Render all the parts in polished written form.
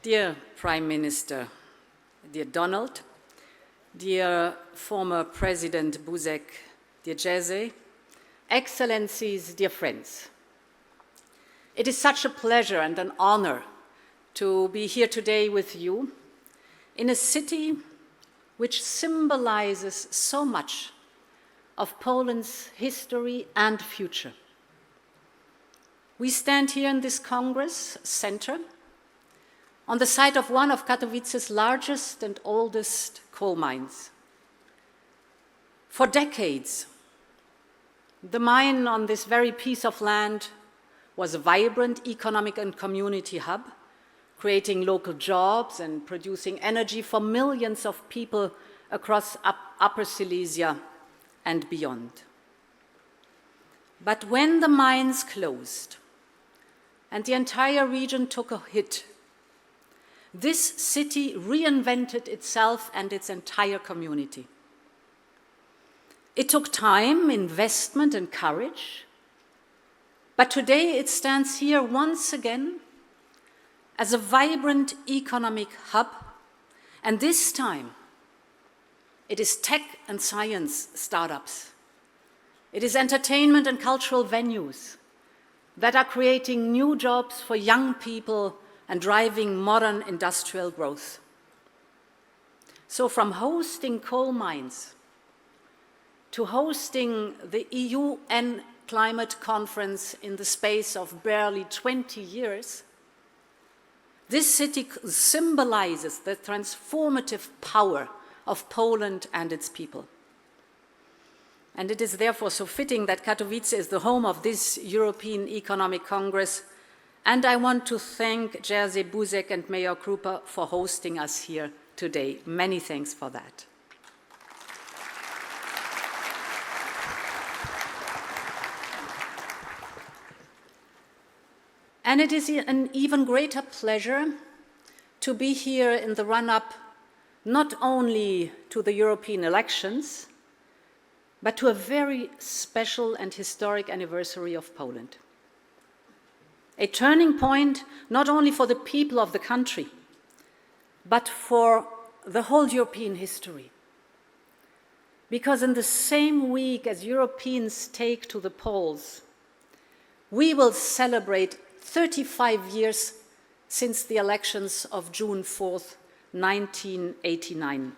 Dear Prime Minister, dear Donald, dear former President Buzek, dear Jerzy, Excellencies, dear friends. It is such a pleasure and an honor to be here today with you in a city which symbolizes so much of Poland's history and future. We stand here in this Congress Center on the site of one of Katowice's largest and oldest coal mines. For decades, the mine on this very piece of land was a vibrant economic and community hub, creating local jobs and producing energy for millions of people across Upper Silesia and beyond. But when the mines closed and the entire region took a hit, this city reinvented itself and its entire community. It took time, investment, and courage, but today it stands here once again as a vibrant economic hub, and this time it is tech and science startups. It is entertainment and cultural venues that are creating new jobs for young people and driving modern industrial growth. So from hosting coal mines to hosting the UN climate conference in the space of barely 20 years, this city symbolizes the transformative power of Poland and its people. And it is therefore so fitting that Katowice is the home of this European Economic Congress, and I want to thank Jerzy Buzek and Mayor Krupa for hosting us here today. Many thanks for that. And it is an even greater pleasure to be here in the run-up not only to the European elections, but to a very special and historic anniversary of Poland. A turning point not only for the people of the country, but for the whole European history. Because in the same week as Europeans take to the polls, we will celebrate 35 years since the elections of June 4th, 1989.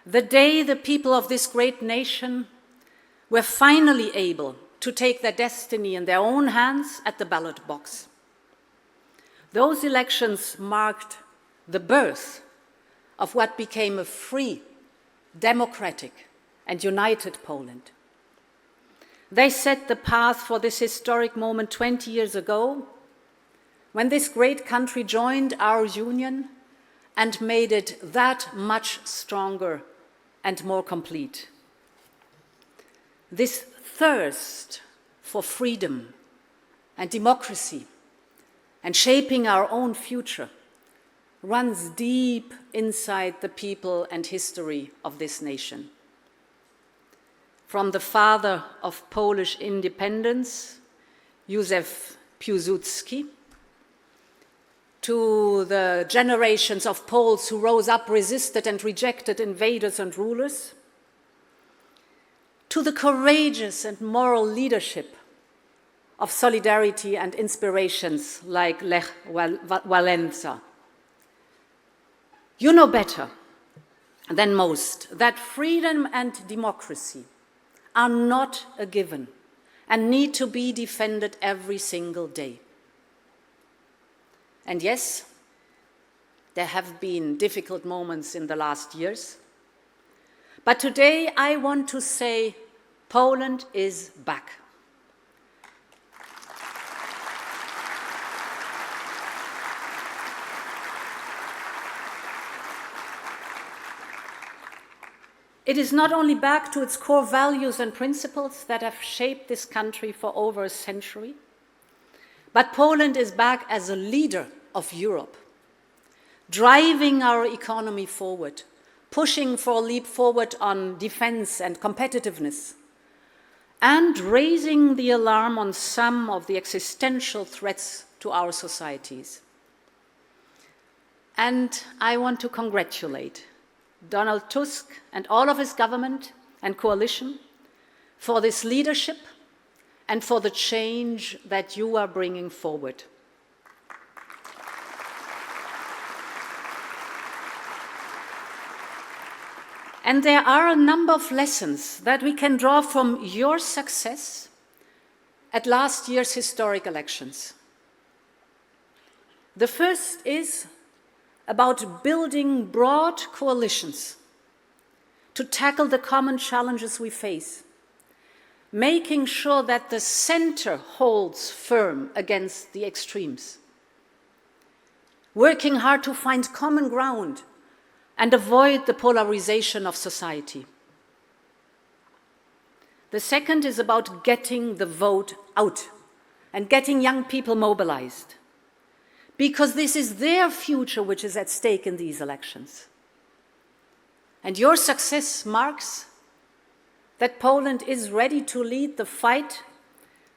The day the people of this great nation were finally able to take their destiny in their own hands at the ballot box. Those elections marked the birth of what became a free, democratic, and united Poland. They set the path for this historic moment 20 years ago, when this great country joined our union and made it that much stronger and more complete. This thirst for freedom and democracy and shaping our own future runs deep inside the people and history of this nation. From the father of Polish independence, Józef Piłsudski, to the generations of Poles who rose up, resisted, and rejected invaders and rulers, to the courageous and moral leadership of solidarity and inspirations like Lech Wałęsa. You know better than most that freedom and democracy are not a given and need to be defended every single day. And yes, there have been difficult moments in the last years, but today I want to say Poland is back. It is not only back to its core values and principles that have shaped this country for over a century, but Poland is back as a leader of Europe, driving our economy forward, pushing for a leap forward on defense and competitiveness, and raising the alarm on some of the existential threats to our societies. And I want to congratulate Donald Tusk and all of his government and coalition for this leadership and for the change that you are bringing forward. And there are a number of lessons that we can draw from your success at last year's historic elections. The first is about building broad coalitions to tackle the common challenges we face, making sure that the center holds firm against the extremes, working hard to find common ground and avoid the polarization of society. The second is about getting the vote out and getting young people mobilized, because this is their future which is at stake in these elections. And your success marks that Poland is ready to lead the fight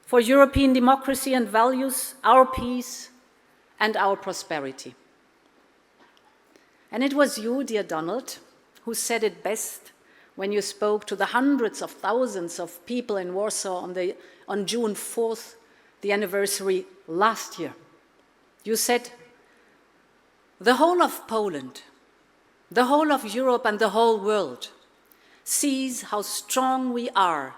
for European democracy and values, our peace and our prosperity. And it was you, dear Donald, who said it best when you spoke to the hundreds of thousands of people in Warsaw on June 4th, the anniversary last year. You said, the whole of Poland, the whole of Europe and the whole world sees how strong we are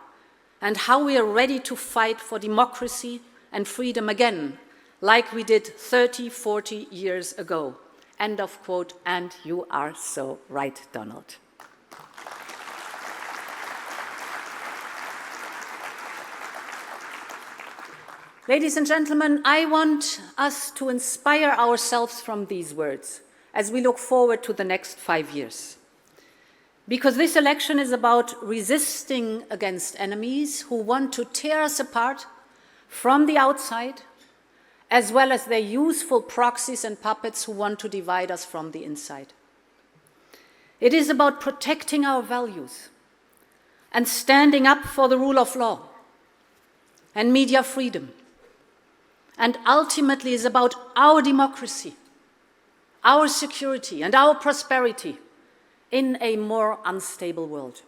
and how we are ready to fight for democracy and freedom again, like we did 30, 40 years ago. End of quote, and you are so right, Donald. Ladies and gentlemen, I want us to inspire ourselves from these words as we look forward to the next 5 years. Because this election is about resisting against enemies who want to tear us apart from the outside, as well as their useful proxies and puppets who want to divide us from the inside. It is about protecting our values and standing up for the rule of law and media freedom, and ultimately is about our democracy, our security and our prosperity in a more unstable world.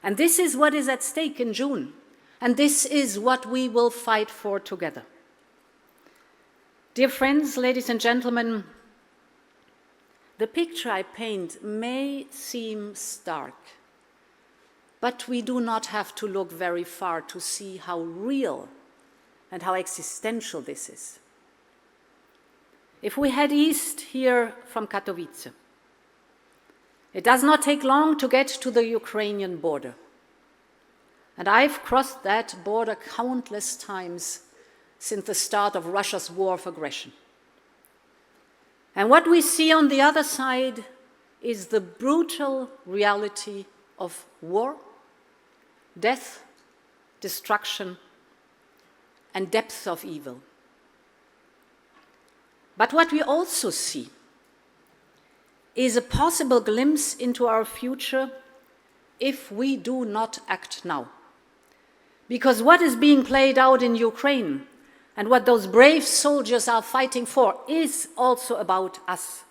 And this is what is at stake in June, and this is what we will fight for together. Dear friends, ladies and gentlemen, the picture I paint may seem stark, but we do not have to look very far to see how real and how existential this is. If we head east here from Katowice, it does not take long to get to the Ukrainian border. And I've crossed that border countless times since the start of Russia's war of aggression. And what we see on the other side is the brutal reality of war, death, destruction, and depths of evil. But what we also see is a possible glimpse into our future if we do not act now. Because what is being played out in Ukraine and what those brave soldiers are fighting for is also about us.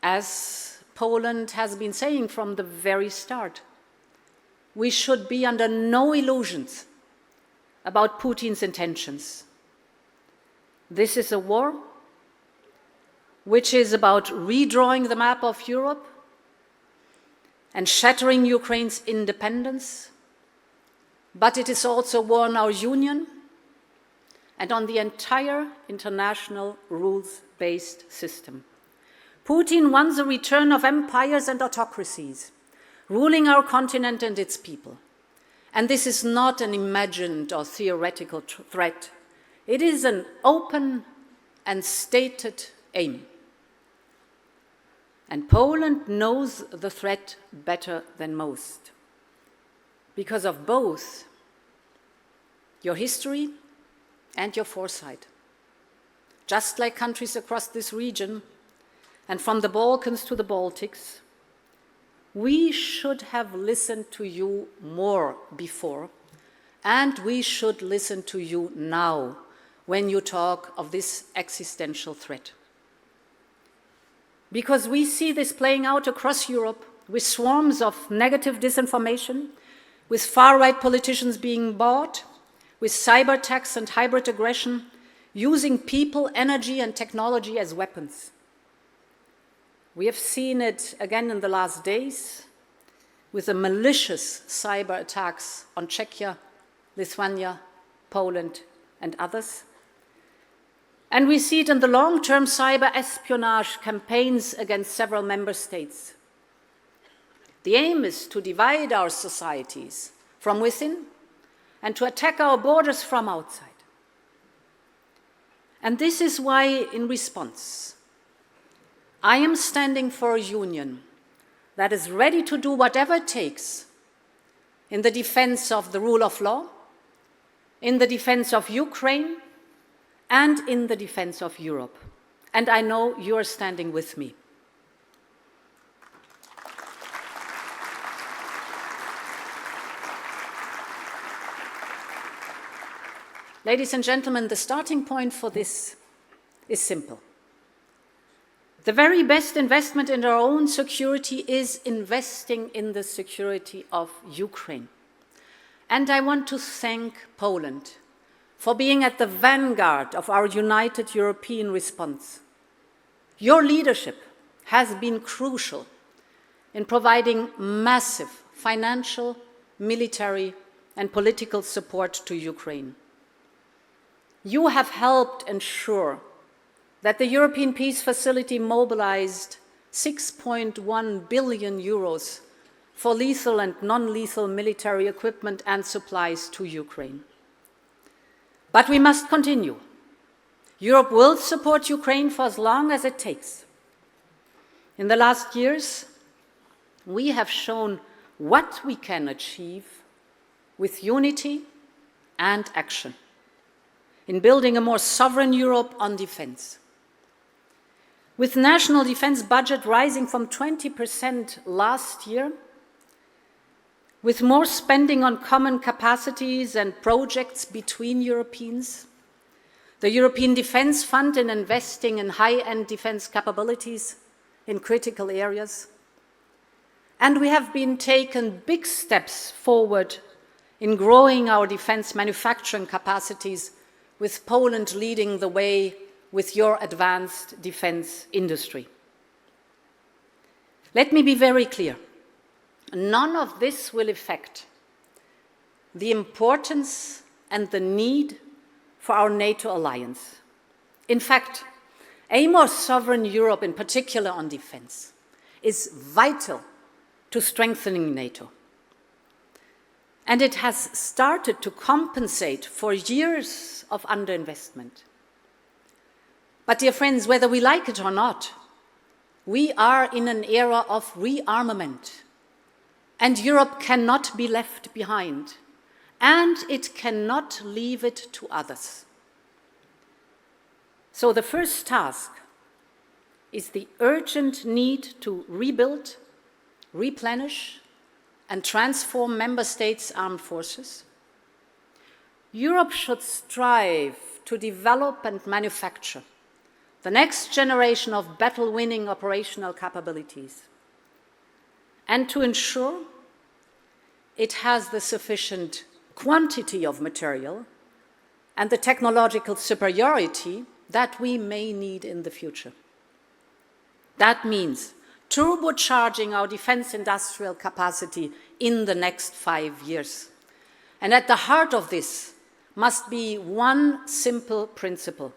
As Poland has been saying from the very start, we should be under no illusions about Putin's intentions. This is a war which is about redrawing the map of Europe and shattering Ukraine's independence, but it is also a war on our union and on the entire international rules-based system. Putin wants a return of empires and autocracies, ruling our continent and its people. And this is not an imagined or theoretical threat. It is an open and stated aim. And Poland knows the threat better than most because of both your history and your foresight. Just like countries across this region, and from the Balkans to the Baltics, we should have listened to you more before, and we should listen to you now when you talk of this existential threat. because we see this playing out across Europe with swarms of negative disinformation, with far-right politicians being bought, with cyber attacks and hybrid aggression, using people, energy, and technology as weapons. We have seen it again in the last days with the malicious cyber attacks on Czechia, Lithuania, Poland, and others. And we see it in the long-term cyber espionage campaigns against several member states. The aim is to divide our societies from within and to attack our borders from outside. And this is why, in response, I am standing for a union that is ready to do whatever it takes in the defense of the rule of law, in the defense of Ukraine, and in the defense of Europe. And I know you are standing with me. Ladies and gentlemen, the starting point for this is simple. The very best investment in our own security is investing in the security of Ukraine. And I want to thank Poland for being at the vanguard of our united European response. Your leadership has been crucial in providing massive financial, military, and political support to Ukraine. You have helped ensure that the European Peace Facility mobilized 6.1 billion euros for lethal and non-lethal military equipment and supplies to Ukraine. But we must continue. Europe will support Ukraine for as long as it takes. In the last years, we have shown what we can achieve with unity and action in building a more sovereign Europe on defense. With national defense budget rising from 20% last year, with more spending on common capacities and projects between Europeans, the European Defence Fund in investing in high-end defense capabilities in critical areas, and we have been taken big steps forward in growing our defense manufacturing capacities, with Poland leading the way with your advanced defense industry. Let me be very clear. None of this will affect the importance and the need for our NATO alliance. In fact, a more sovereign Europe, in particular on defense, is vital to strengthening NATO. And it has started to compensate for years of underinvestment. But dear friends, whether we like it or not, we are in an era of rearmament. And Europe cannot be left behind. And it cannot leave it to others. So the first task is the urgent need to rebuild, replenish, and transform member states' armed forces. Europe should strive to develop and manufacture the next generation of battle-winning operational capabilities, and to ensure it has the sufficient quantity of material and the technological superiority that we may need in the future. That means turbocharging our defense industrial capacity in the next 5 years. And at the heart of this must be one simple principle.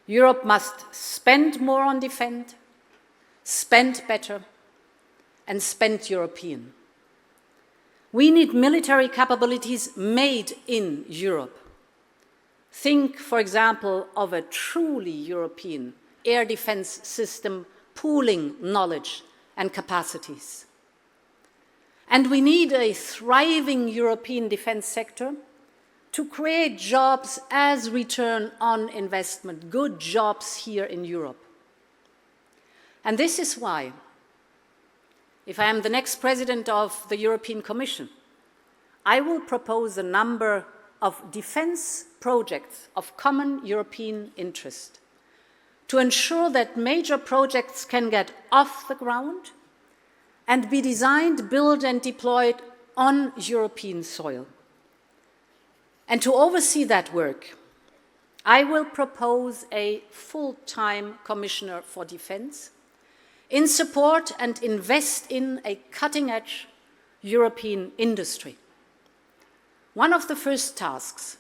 Europe must spend more on defense, spend better, and spend European. We need military capabilities made in Europe. Think, for example, of a truly European air defense system pooling knowledge and capacities. And we need a thriving European defense sector to create jobs as return on investment, good jobs here in Europe. And this is why, if I am the next president of the European Commission, I will propose a number of defense projects of common European interest to ensure that major projects can get off the ground and be designed, built, and deployed on European soil. And to oversee that work, I will propose a full-time Commissioner for Defense in support and invest in a cutting-edge European industry. One of the first tasks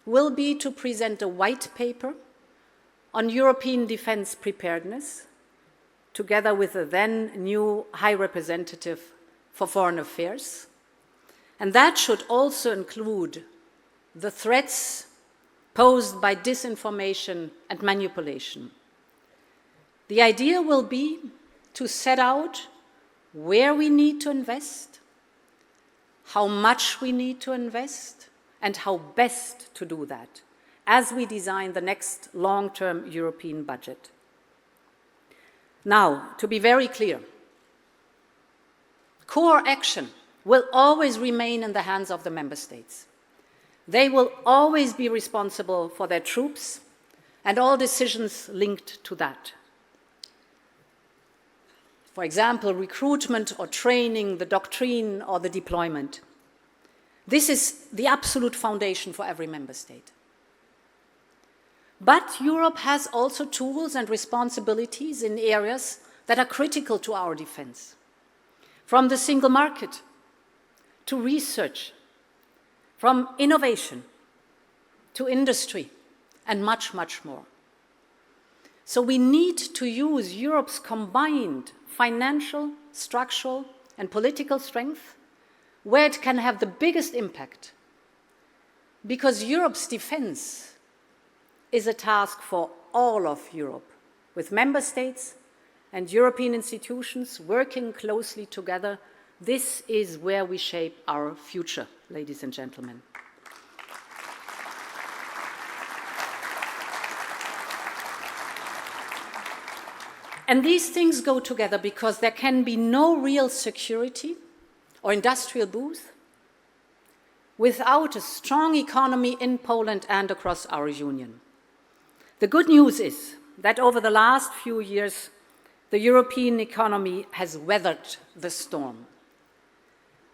will be to present a white paper on European defense preparedness, together with the then new High Representative for Foreign Affairs. And that should also include the threats posed by disinformation and manipulation. The idea will be to set out where we need to invest, how much we need to invest, and how best to do that as we design the next long-term European budget. Now, to be very clear, core action will always remain in the hands of the member states. They will always be responsible for their troops and all decisions linked to that. For example, recruitment or training, the doctrine or the deployment. This is the absolute foundation for every member state. But Europe has also tools and responsibilities in areas that are critical to our defense, from the single market to research, from innovation to industry, and much, much more. So we need to use Europe's combined financial, structural, and political strength where it can have the biggest impact, because Europe's defense is a task for all of Europe, with member states and European institutions working closely together. This is where we shape our future, ladies and gentlemen. And these things go together because there can be no real security or industrial boost without a strong economy in Poland and across our union. The good news is that over the last few years, the European economy has weathered the storm.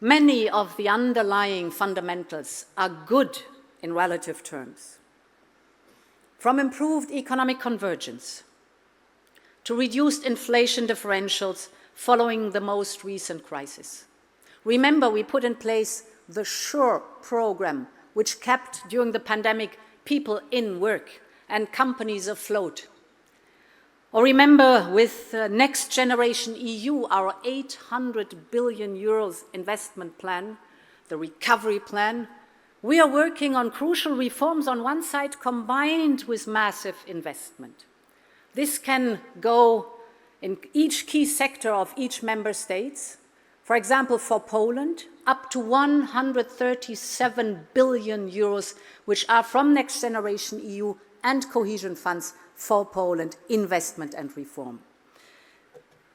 Many of the underlying fundamentals are good in relative terms. From improved economic convergence to reduced inflation differentials following the most recent crisis. Remember, we put in place the SURE program, which kept, during the pandemic, people in work and companies afloat. Or remember, with Next Generation EU, our 800 billion euros investment plan, the recovery plan, we are working on crucial reforms on one side combined with massive investment. This can go in each key sector of each member state. For example, for Poland, up to 137 billion euros, which are from Next Generation EU and cohesion funds for Poland, investment and reform.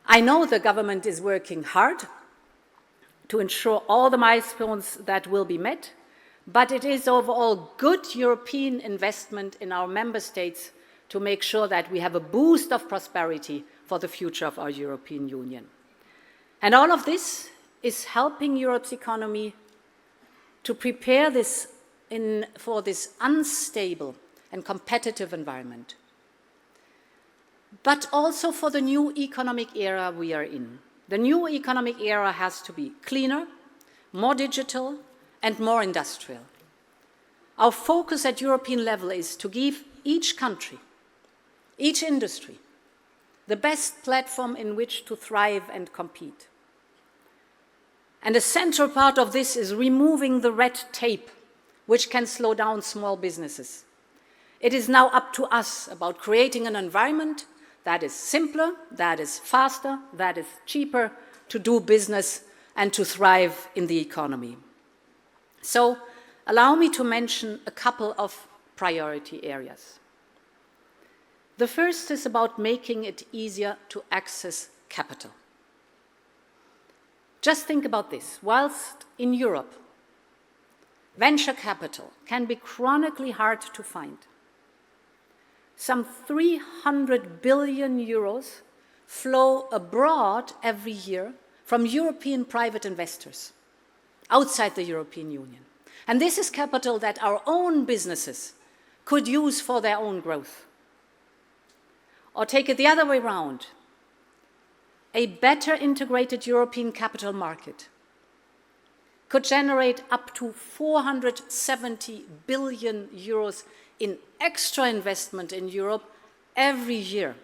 I know the government is working hard to ensure all the milestones that will be met, but it is overall good European investment in our member states to make sure that we have a boost of prosperity for the future of our European Union. And all of this is helping Europe's economy to prepare for this unstable and competitive environment, but also for the new economic era we are in. The new economic era has to be cleaner, more digital, and more industrial. Our focus at European level is to give each country, each industry, the best platform in which to thrive and compete. And a central part of this is removing the red tape, which can slow down small businesses. It is now up to us about creating an environment that is simpler, that is faster, that is cheaper to do business and to thrive in the economy. So, allow me to mention a couple of priority areas. The first is about making it easier to access capital. Just think about this. Whilst in Europe, venture capital can be chronically hard to find, some 300 billion euros flow abroad every year from European private investors outside the European Union. And this is capital that our own businesses could use for their own growth. Or take it the other way around. A better integrated European capital market could generate up to 470 billion euros in extra investment in Europe every year.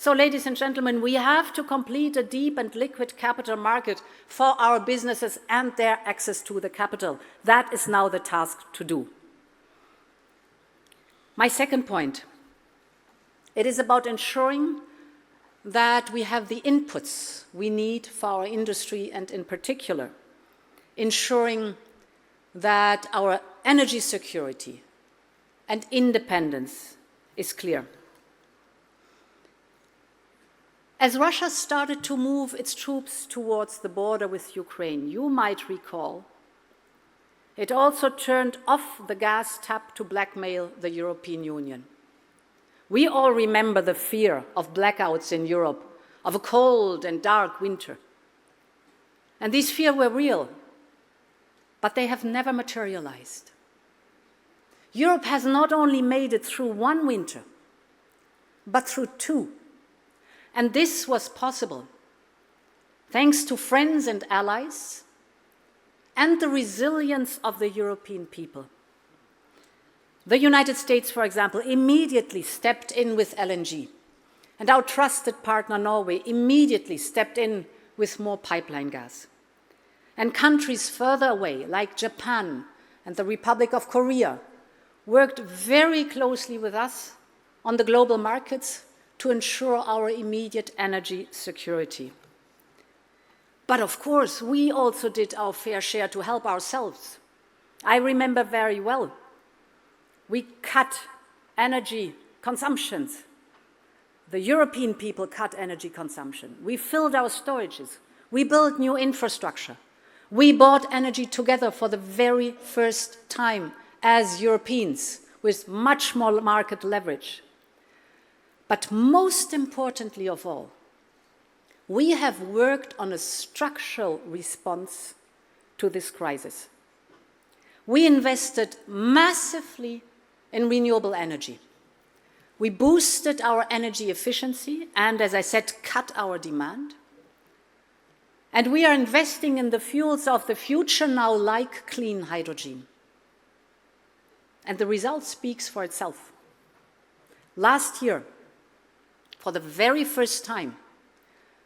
So, ladies and gentlemen, we have to complete a deep and liquid capital market for our businesses and their access to the capital. That is now the task to do. My second point, it is about ensuring that we have the inputs we need for our industry, and in particular, ensuring that our energy security and independence is clear. As Russia started to move its troops towards the border with Ukraine, you might recall, it also turned off the gas tap to blackmail the European Union. We all remember the fear of blackouts in Europe, of a cold and dark winter. And these fears were real, but they have never materialized. Europe has not only made it through one winter, but through two. And this was possible thanks to friends and allies and the resilience of the European people. The United States, for example, immediately stepped in with LNG, and our trusted partner Norway immediately stepped in with more pipeline gas. And countries further away, like Japan and the Republic of Korea, worked very closely with us on the global markets to ensure our immediate energy security. But of course, we also did our fair share to help ourselves. I remember very well, we cut energy consumptions. The European people cut energy consumption. We filled our storages. We built new infrastructure. We bought energy together for the very first time as Europeans with much more market leverage. But most importantly of all, we have worked on a structural response to this crisis. We invested massively in renewable energy. We boosted our energy efficiency and, as I said, cut our demand. And we are investing in the fuels of the future now, like clean hydrogen. And the result speaks for itself. Last year, for the very first time,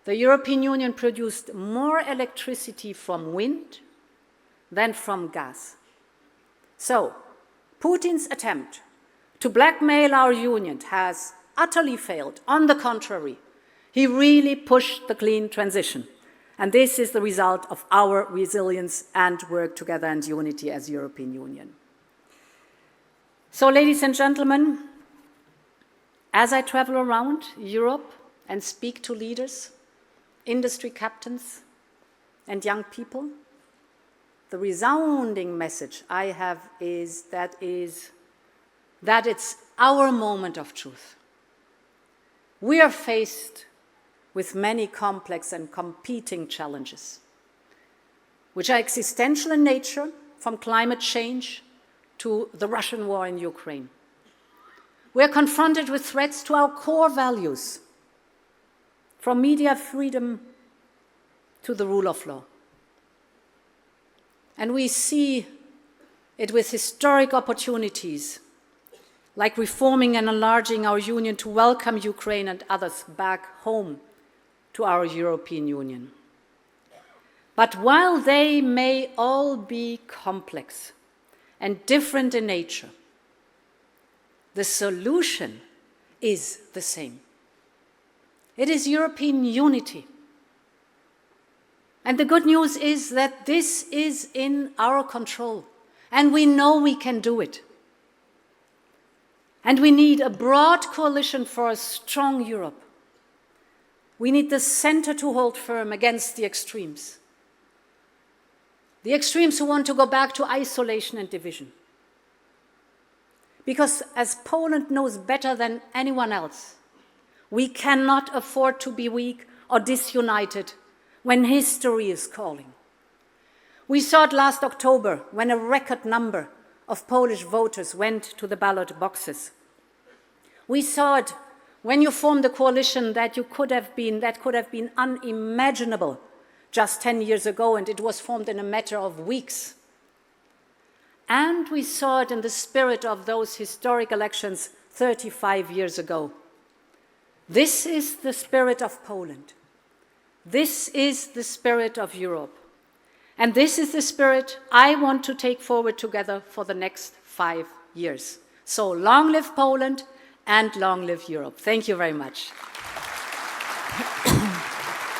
the European Union produced more electricity from wind than from gas. So, Putin's attempt to blackmail our union has utterly failed. On the contrary, he really pushed the clean transition. And this is the result of our resilience and work together and unity as European Union. So, ladies and gentlemen, as I travel around Europe and speak to leaders, industry captains, and young people, the resounding message I have is that it's our moment of truth. We are faced with many complex and competing challenges, which are existential in nature, from climate change to the Russian war in Ukraine. We are confronted with threats to our core values, from media freedom to the rule of law. And we see it with historic opportunities, like reforming and enlarging our union to welcome Ukraine and others back home to our European Union. But while they may all be complex and different in nature, the solution is the same. It is European unity. And the good news is that this is in our control, and we know we can do it. And we need a broad coalition for a strong Europe. We need the center to hold firm against the extremes. The extremes who want to go back to isolation and division. Because as Poland knows better than anyone else, we cannot afford to be weak or disunited when history is calling. We saw it last October when a record number of Polish voters went to the ballot boxes. We saw it when you formed a coalition that could have been unimaginable just 10 years ago, and it was formed in a matter of weeks. And we saw it in the spirit of those historic elections 35 years ago. This is the spirit of Poland. This is the spirit of Europe. And this is the spirit I want to take forward together for the next 5 years. So long live Poland and long live Europe. Thank you very much.